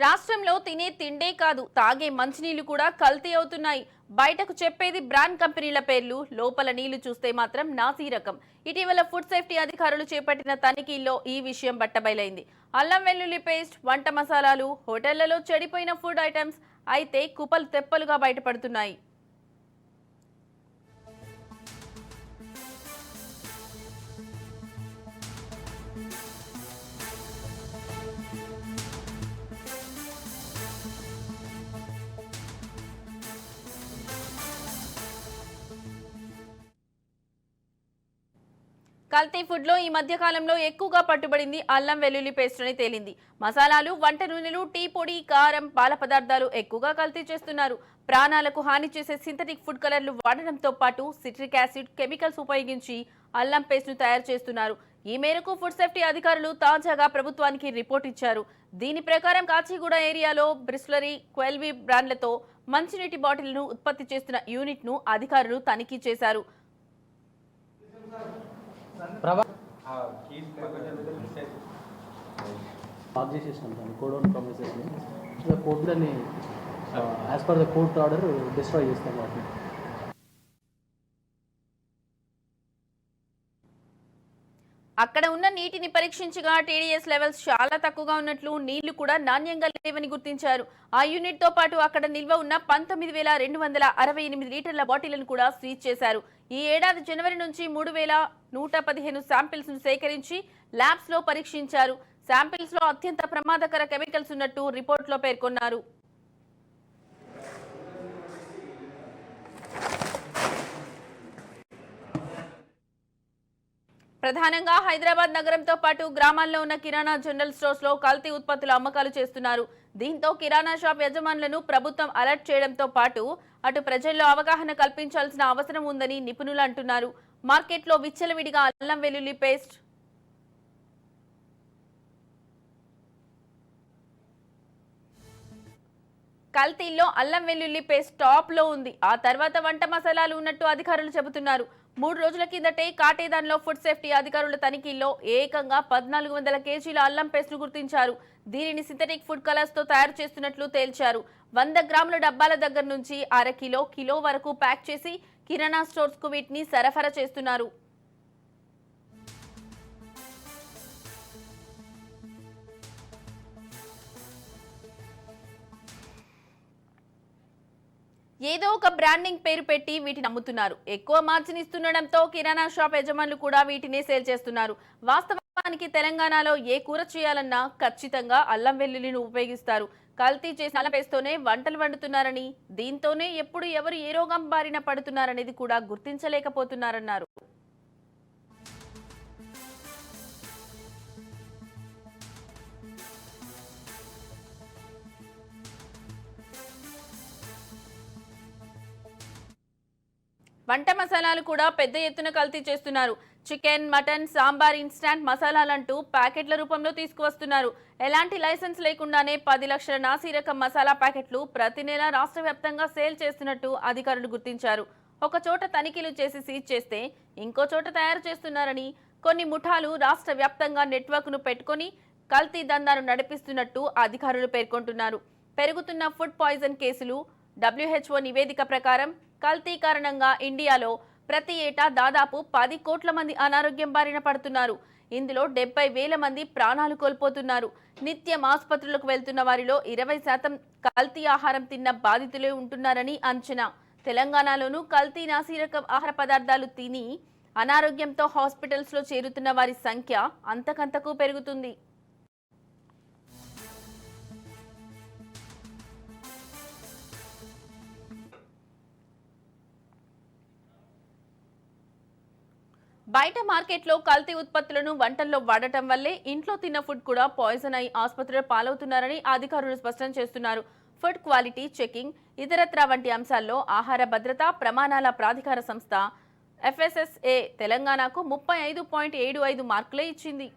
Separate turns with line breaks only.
రాష్ట్రంలో తినే తిండే కాదు తాగే మంచినీళ్లు కూడా కల్తీ అవుతున్నాయి. బయటకు చెప్పేది బ్రాండ్ కంపెనీల పేర్లు, లోపల నీళ్లు చూస్తే మాత్రం నాసీ రకం. ఇటీవల ఫుడ్ సేఫ్టీ అధికారులు చేపట్టిన తనిఖీల్లో ఈ విషయం బట్టబయలైంది. అల్లం వెల్లుల్లి పేస్ట్, వంట మసాలాలు, హోటళ్లలో చెడిపోయిన ఫుడ్ ఐటమ్స్ అయితే కుప్పలు తెప్పలుగా బయటపడుతున్నాయి. కల్తీ ఫుడ్ లో ఈ మధ్య కాలంలో ఎక్కువగా పట్టుబడింది అల్లం వెల్లుల్లి పేస్ట్ అని తేలింది. మసాలాలు, వంట నూనెలు, టీ పొడి, కారం, పాల పదార్థాలు ఎక్కువగా కల్తీ చేస్తున్నారు. ప్రాణాలకు హాని చేసే సింథటిక్ ఫుడ్ కలర్లు వాడడంతో పాటు సిట్రిక్ యాసిడ్, కెమికల్స్ ఉపయోగించి అల్లం పేస్ట్ ను తయారు చేస్తున్నారు. ఈ మేరకు ఫుడ్ సేఫ్టీ అధికారులు తాజాగా ప్రభుత్వానికి రిపోర్ట్ ఇచ్చారు. దీని ప్రకారం కాచిగూడ ఏరియాలో బ్రిస్లరీ, క్వెల్వి బ్రాండ్లతో మంచినీటి బాటిల్ను ఉత్పత్తి చేస్తున్న యూనిట్ ను అధికారులు తనిఖీ చేశారు.
పాస్ చేసేసినాం దాన్ని కోడ్ ఆన్ ప్రామిసెస్ని కోడ్లని as per the court order destroy చేస్తాం వాటిని.
అక్కడ ఉన్న నీటిని పరీక్షించగా టీడీఎస్ లెవెల్స్ చాలా తక్కువగా ఉన్నట్లు, నీళ్లు కూడా నాణ్యంగా లేవని గుర్తించారు. ఆ యూనిట్ తో పాటు అక్కడ నిల్వ ఉన్న 19,268 లీటర్ల బాటిళ్లను కూడా సీజ్ చేశారు. ఈ ఏడాది జనవరి నుంచి 3,115 శాంపిల్స్ ను సేకరించి ల్యాబ్స్ లో పరీక్షించారు. శాంపిల్స్ లో అత్యంత ప్రమాదకర కెమికల్స్ ఉన్నట్టు రిపోర్ట్లో పేర్కొన్నారు. ప్రధానంగా హైదరాబాద్ నగరంతో పాటు గ్రామాల్లో ఉన్న కిరాణా జనరల్ స్టోర్స్ లో కల్తీ ఉత్పత్తుల అమ్మకాలు చేస్తున్నారు. దీంతో కిరాణా షాప్ యజమానులను ప్రభుత్వం అలర్ట్ చేయడంతో పాటు అటు ప్రజల్లో అవగాహన కల్పించాల్సిన అవసరం ఉందని నిపుణులు అంటున్నారు. మార్కెట్లో విచ్చలవిడిగా అల్లం వెల్లుల్లి పేస్ట్, కల్తీల్లో అల్లం వెల్లుల్లి పేస్ట్ టాప్ లో ఉంది. ఆ తర్వాత వంట మసాలాలు ఉన్నట్టు అధికారులు చెబుతున్నారు. 3 రోజుల కిందటే కాటేదాన్లో ఫుడ్ సేఫ్టీ అధికారుల తనిఖీల్లో ఏకంగా 1,400 కేజీల అల్లం పేస్ట్ ను గుర్తించారు. దీనిని సింథటిక్ ఫుడ్ కలర్స్ తో తయారు చేస్తున్నట్లు తేల్చారు. 100 గ్రాముల డబ్బాల దగ్గర నుంచి అర కిలో వరకు ప్యాక్ చేసి కిరాణా స్టోర్స్ కు వీటిని సరఫరా చేస్తున్నారు. ఏదో ఒక బ్రాండింగ్ పేరు పెట్టి వీటిని అమ్ముతున్నారు. ఎక్కువ మార్జిన్ ఇస్తుండడంతో కిరాణా షాప్ యజమానులు కూడా వీటినే సేల్ చేస్తున్నారు. వాస్తవానికి తెలంగాణలో ఏ కూర చేయాలన్నా ఖచ్చితంగా అల్లం వెల్లుల్లిని ఉపయోగిస్తారు. కల్తీ చేసిన అల్లం పేస్తోనే వంటలు వండుతున్నారని, దీంతోనే ఎప్పుడు ఎవరు ఏ రోగం బారిన పడుతున్నారనేది కూడా గుర్తించలేకపోతున్నారన్నారు. వంట మసాలాలు కూడా పెద్ద ఎత్తున కల్తీ చేస్తున్నారు. చికెన్, మటన్, సాంబార్ ఇన్స్టాంట్ మసాలాలంటూ ప్యాకెట్ల రూపంలో తీసుకువస్తున్నారు. ఎలాంటి లైసెన్స్ లేకుండానే 10 లక్షల నాసీ రకం మసాలా ప్యాకెట్లు ప్రతి నెల రాష్ట్ర వ్యాప్తంగా సేల్ చేస్తున్నట్టు అధికారులు గుర్తించారు. ఒక చోట తనిఖీలు చేసి సీజ్ చేస్తే ఇంకో చోట తయారు చేస్తున్నారని, కొన్ని ముఠాలు రాష్ట్ర వ్యాప్తంగా నెట్వర్క్ ను పెట్టుకుని కల్తీ దందాను నడిపిస్తున్నట్టు అధికారులు పేర్కొంటున్నారు. పెరుగుతున్న ఫుడ్ పాయిజన్ కేసులు, WHO నివేదిక ప్రకారం కల్తీ కారణంగా ఇండియాలో ప్రతి ఏటా దాదాపు 10 కోట్ల మంది అనారోగ్యం బారిన పడుతున్నారు. ఇందులో 70,000 మంది ప్రాణాలు కోల్పోతున్నారు. నిత్యం ఆసుపత్రులకు వెళ్తున్న వారిలో 20% కల్తీ ఆహారం తిన్న బాధితులే ఉంటున్నారని అంచనా. తెలంగాణలోనూ కల్తీ నాసిరకం ఆహార పదార్థాలు తిని అనారోగ్యంతో హాస్పిటల్స్ లో చేరుతున్న వారి సంఖ్య అంతకంతకు పెరుగుతుంది. బయట మార్కెట్లో కల్తీ ఉత్పత్తులను వంటల్లో వాడటం వల్లే ఇంట్లో తిన్న ఫుడ్ కూడా పాయిజన్ అయి ఆసుపత్రుల పాలవుతున్నారని అధికారులు స్పష్టం చేస్తున్నారు. ఫుడ్ క్వాలిటీ చెకింగ్, ఇతరత్రా వంటి అంశాల్లో ఆహార భద్రతా ప్రమాణాల ప్రాధికార సంస్థ FSSA తెలంగాణకు 35.75 మార్కులే ఇచ్చింది.